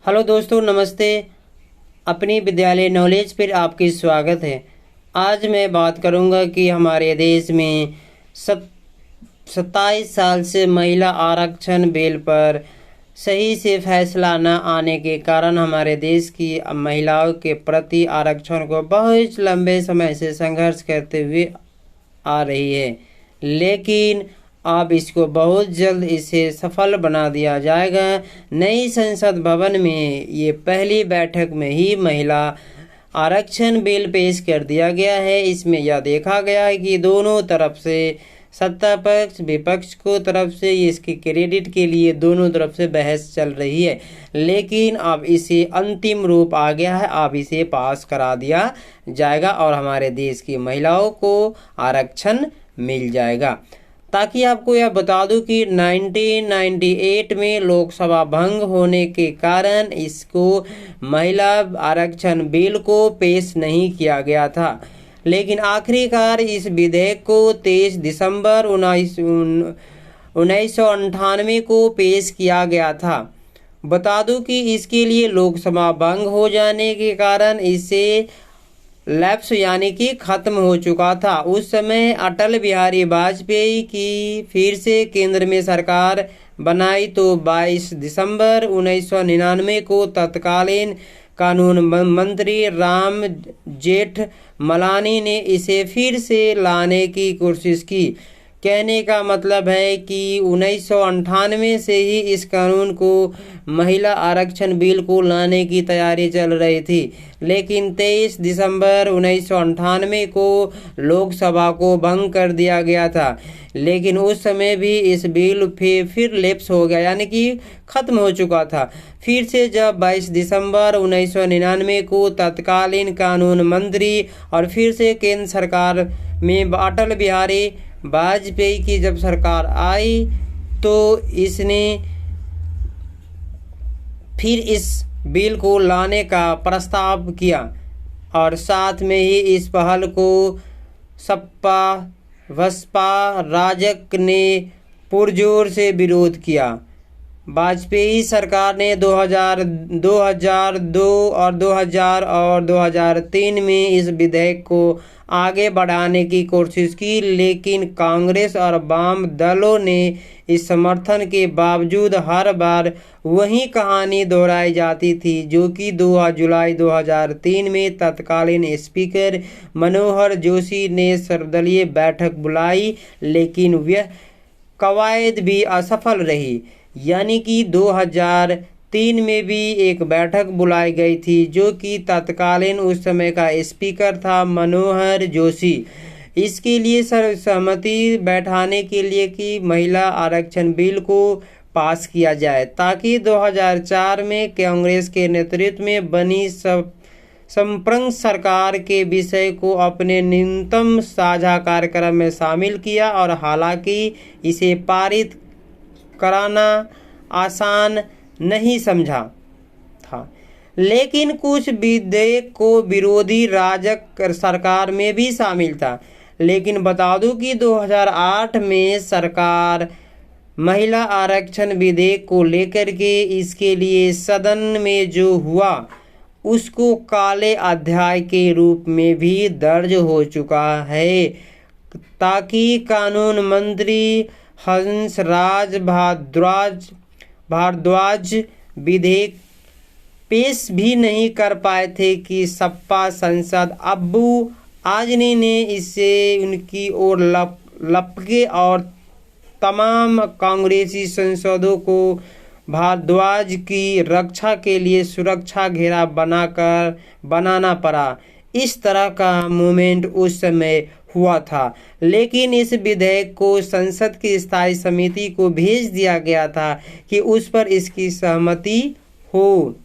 Hello दोस्तों, नमस्ते। अपनी विद्यालय नॉलेज पर आपकी स्वागत है। आज मैं बात करूंगा कि हमारे देश में 27 साल से महिला आरक्षण बिल पर सही से फैसला न आने के कारण हमारे देश की महिलाओं के प्रति आरक्षण को बहुत लंबे समय से संघर्ष करते हुए आ रही है। लेकिन अब इसको बहुत जल्द इसे सफल बना दिया जाएगा। नई संसद भवन में ये पहली बैठक में ही महिला आरक्षण बिल पेश कर दिया गया है। इसमें यह देखा गया है कि दोनों तरफ से, सत्ता पक्ष विपक्ष को तरफ से, इसके क्रेडिट के लिए दोनों तरफ से बहस चल रही है। लेकिन अब इसे अंतिम रूप आ गया है। अब इसे पास करा दिया जाएगा और हमारे देश की महिलाओं को आरक्षण मिल जाएगा। ताकि आपको यह बता दूं कि 1998 में लोकसभा भंग होने के कारण इसको महिला आरक्षण बिल को पेश नहीं किया गया था। लेकिन आखिरकार इस विधेयक को 23 दिसंबर 1998 को पेश किया गया था। बता दूं कि इसके लिए लोकसभा भंग हो जाने के कारण इसे लैप्स यानी कि खत्म हो चुका था। उस समय अटल बिहारी वाजपेयी की फिर से केंद्र में सरकार बनाई तो 22 दिसंबर 1999 को तत्कालीन कानून मंत्री राम जेठमलानी ने इसे फिर से लाने की कोशिश की। कहने का मतलब है कि 1998 से ही इस कानून को, महिला आरक्षण बिल को लाने की तैयारी चल रही थी। लेकिन 23 दिसंबर 1998 को लोकसभा को भंग कर दिया गया था। लेकिन उस समय भी इस बिल फिर लैप्स हो गया, यानी कि खत्म हो चुका था। फिर से जब 22 दिसंबर 1999 को तत्कालीन कानून मंत्री और फिर से केंद्र सरकार में अटल बिहारी वाजपेयी की जब सरकार आई तो इसने फिर इस बिल को लाने का प्रस्ताव किया और साथ में ही इस पहल को सपा बसपा राजग ने पुरजोर से विरोध किया। वाजपेयी सरकार ने 2002 और 2003 में इस विधेयक को आगे बढ़ाने की कोशिश की। लेकिन कांग्रेस और वाम दलों ने इस समर्थन के बावजूद हर बार वही कहानी दोहराई जाती थी, जो कि 2 जुलाई 2003 में तत्कालीन स्पीकर मनोहर जोशी ने सर्वदलीय बैठक बुलाई। लेकिन वह कवायद भी असफल रही। यानी कि 2003 में भी एक बैठक बुलाई गई थी, जो कि तत्कालीन उस समय का स्पीकर था मनोहर जोशी। इसके लिए सहमति बैठाने के लिए कि महिला आरक्षण बिल को पास किया जाए, ताकि 2004 में कांग्रेस के नेतृत्व में बनी संप्रग सरकार के विषय को अपने न्यूनतम साझा कार्यक्रम में शामिल किया। और हालांकि इसे पारित कराना आसान नहीं समझा था, लेकिन कुछ विधेयक को विरोधी राजग सरकार में भी शामिल था। लेकिन बता दूं कि 2008 में सरकार महिला आरक्षण विधेयक को लेकर के इसके लिए सदन में जो हुआ उसको काले अध्याय के रूप में भी दर्ज हो चुका है, ताकि कानून मंत्री हंसराज भारद्वाज विधेयक पेश भी नहीं कर पाए थे कि सपा सांसद अब्बू आजमी ने इसे उनकी ओर लपके और तमाम कांग्रेसी सांसदों को भारद्वाज की रक्षा के लिए सुरक्षा घेरा बनाना पड़ा। इस तरह का मूवमेंट उस समय हुआ था। लेकिन इस विधेयक को संसद की स्थायी समिति को भेज दिया गया था कि उस पर इसकी सहमति हो,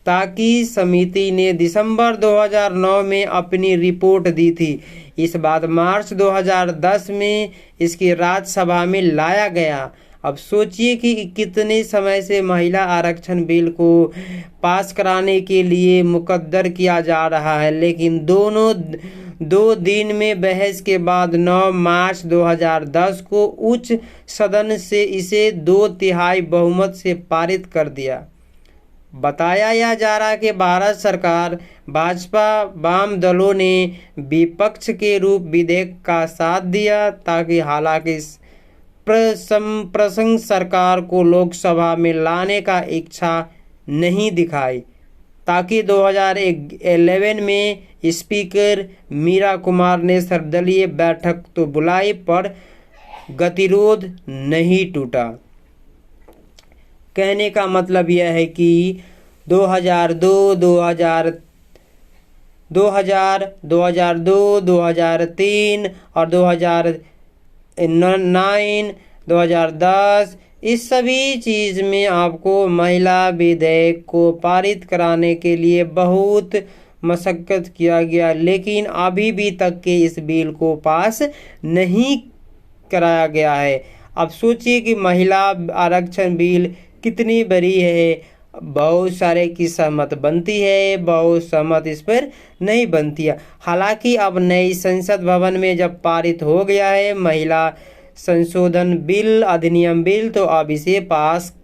ताकि समिति ने दिसंबर 2009 में अपनी रिपोर्ट दी थी। इस बाद मार्च 2010 में इसकी राज्यसभा में लाया गया। अब सोचिए कि कितने समय से महिला आरक्षण बिल को पास कराने के लिए मुकद्दर किया जा रहा है। लेकिन 2 दिन में बहस के बाद 9 मार्च 2010 को उच्च सदन से इसे 2/3 बहुमत से पारित कर दिया। बताया जा रहा है कि भारत सरकार भाजपा वाम दलों ने विपक्ष के रूप विधेयक का साथ दिया, ताकि हालांकि प्रसंग सरकार को लोकसभा में लाने का इच्छा नहीं दिखाई, ताकि 2011 में स्पीकर मीरा कुमार ने सर्वदलीय बैठक तो बुलाई पर गतिरोध नहीं टूटा। कहने का मतलब यह है कि 2002, 2003 और 2009, 2010 इस सभी चीज़ में आपको महिला विधेयक को पारित कराने के लिए बहुत मशक्क़त किया गया, लेकिन अभी भी तक के इस बिल को पास नहीं कराया गया है। अब सोचिए कि महिला आरक्षण बिल कितनी बड़ी है, बहुत सारे की सहमत बनती है, बहुत सहमत इस पर नहीं बनती है। हालांकि अब नई संसद भवन में जब पारित हो गया है महिला संशोधन बिल, अधिनियम बिल, तो अब इसे पास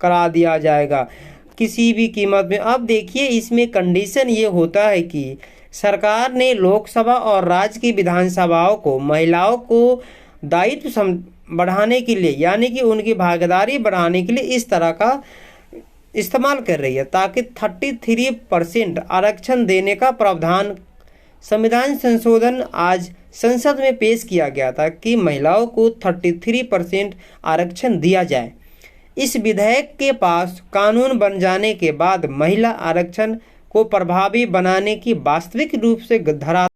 करा दिया जाएगा किसी भी कीमत में। अब देखिए इसमें कंडीशन ये होता है कि सरकार ने लोकसभा और राज्य की विधानसभाओं को महिलाओं को दायित्व बढ़ाने के लिए, यानी कि उनकी भागीदारी बढ़ाने के लिए इस तरह का इस्तेमाल कर रही है, ताकि 33% आरक्षण देने का प्रावधान संविधान संशोधन आज संसद में पेश किया गया था कि महिलाओं को 33% आरक्षण दिया जाए। इस विधेयक के पास कानून बन जाने के बाद महिला आरक्षण को प्रभावी बनाने की वास्तविक रूप से धरा